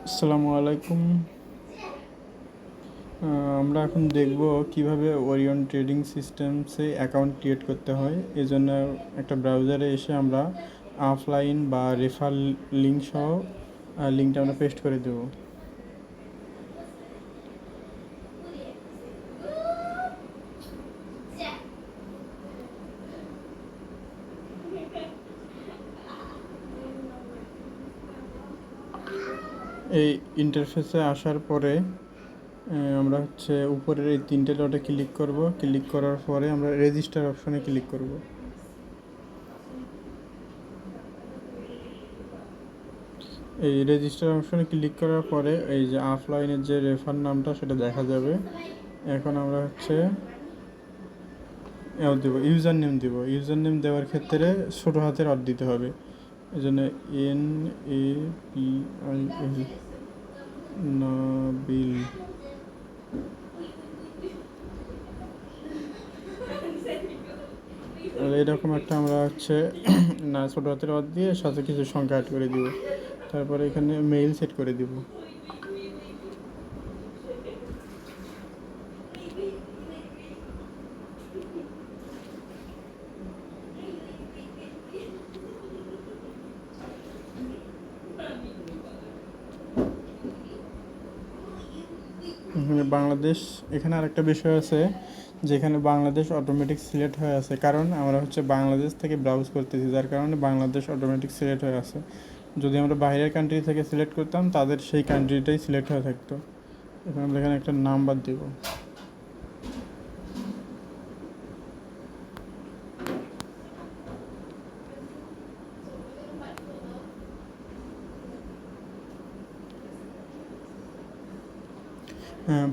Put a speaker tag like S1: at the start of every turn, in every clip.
S1: আসসালামু আলাইকুম। আমরা এখন দেখব কিভাবে ওরিয়ন ট্রেডিং সিস্টেমসে অ্যাকাউন্ট ক্রিয়েট করতে হয়। এজন্য একটা ব্রাউজারে এসে আমরা অফলাইন বা রেফার লিঙ্ক সহ লিঙ্কটা আমরা পেস্ট করে দেব। এই ইন্টারফেসে আসার পরে আমরা উপরের এই তিনটে ডটে ক্লিক করব। ক্লিক করার পরে আমরা রেজিস্টার অপশনে ক্লিক করব। এই রেজিস্টার অপশনে ক্লিক করার পরে এই যে অফলাইনের যে রেফার নামটা সেটা দেখা যাবে। এখন আমরা দেব ইউজার নেম দেব। ইউজার নেম দেওয়ার ক্ষেত্রে ছোটো হাতের অর দিতে হবে। এই জন্য NAPIL নাবিল। এরকম একটা আমরা না ছোটো হাতের অর দিয়ে সাথে কিছু সংখ্যা অ্যাড করে দিব। তারপরে এখানে মেইল সেট করে দিব। এখানে বাংলাদেশ, এখানে আরেকটা বিষয় আছে যেখানে বাংলাদেশ অটোমেটিক সিলেক্ট হয়ে আছে, কারণ আমরা বাংলাদেশ থেকে ব্রাউজ করতেছি, যার কারণে বাংলাদেশ অটোমেটিক সিলেক্ট হয়ে আছে। যদি আমরা বাইরের কান্ট্রি থেকে সিলেক্ট করতাম তাদের সেই কান্ট্রিটাই সিলেক্ট হয়ে থাকতো। এখন আমরা এখানে একটা নাম্বার দেব।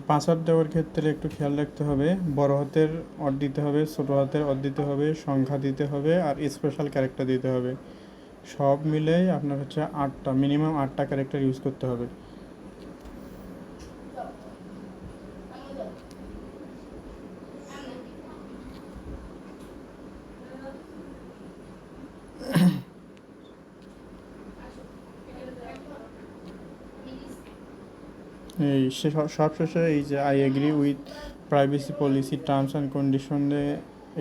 S1: পাসওয়ার্ড দেওয়ার ক্ষেত্রে একটু খেয়াল রাখতে হবে, বড় হাতের অর দিতে হবে, ছোটো হাতের অর দিতে হবে, সংখ্যা দিতে হবে আর স্পেশাল ক্যারেক্টার দিতে হবে। সব মিলেই আপনার মিনিমাম 8টা ক্যারেক্টার ইউজ করতে হবে। এই সবশেষে এই যে I agree with privacy policy terms and কন্ডিশনে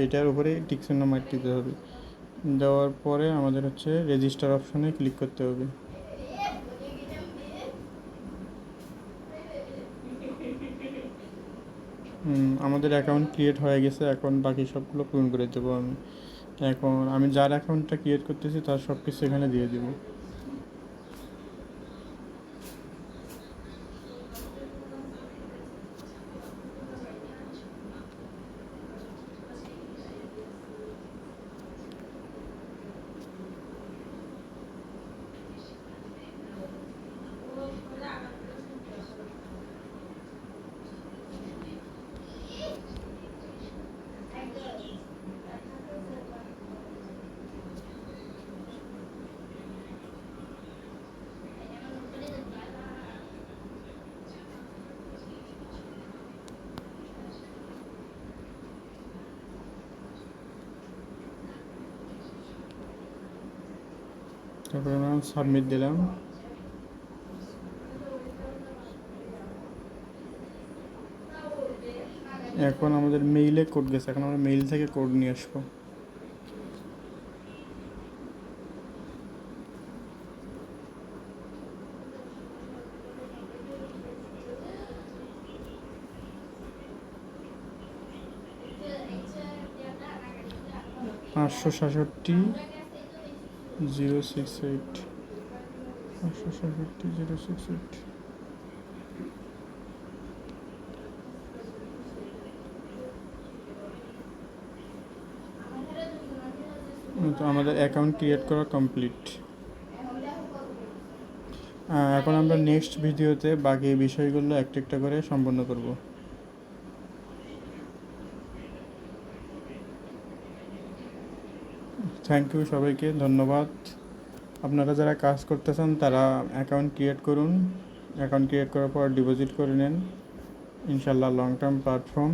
S1: এইটার উপরে টিক চিহ্ন মার্ক দিতে হবে। দেওয়ার পরে আমাদের রেজিস্টার অপশনে ক্লিক করতে হবে। আমাদের অ্যাকাউন্ট ক্রিয়েট হয়ে গেছে। এখন বাকি সবগুলো পূরণ করে দেবো আমি। এখন আমি যার অ্যাকাউন্টটা ক্রিয়েট করতেছি তার সব কিছু এখানে দিয়ে দেবো। তারপরে আমরা সাবমিট দিলাম। এখন আমাদের মেইলে কোড গেছে, এখন আমরা মেইল থেকে কোড নিয়ে আসবো। পাঁচশো 068 567 068। তো আমাদের অ্যাকাউন্ট ক্রিয়েট করা কমপ্লিট। এখন আমরা নেক্সট ভিডিওতে বাকি বিষয়গুলো একটা একটা করে সম্পন্ন করব। থ্যাংক ইউ, সবাইকে ধন্যবাদ। আপনারা যারা কাজ করতে চান তারা অ্যাকাউন্ট ক্রিয়েট করুন। অ্যাকাউন্ট ক্রিয়েট করার পর ডিপোজিট করে নেন, ইনশাল্লাহ লং টার্ম প্ল্যাটফর্ম।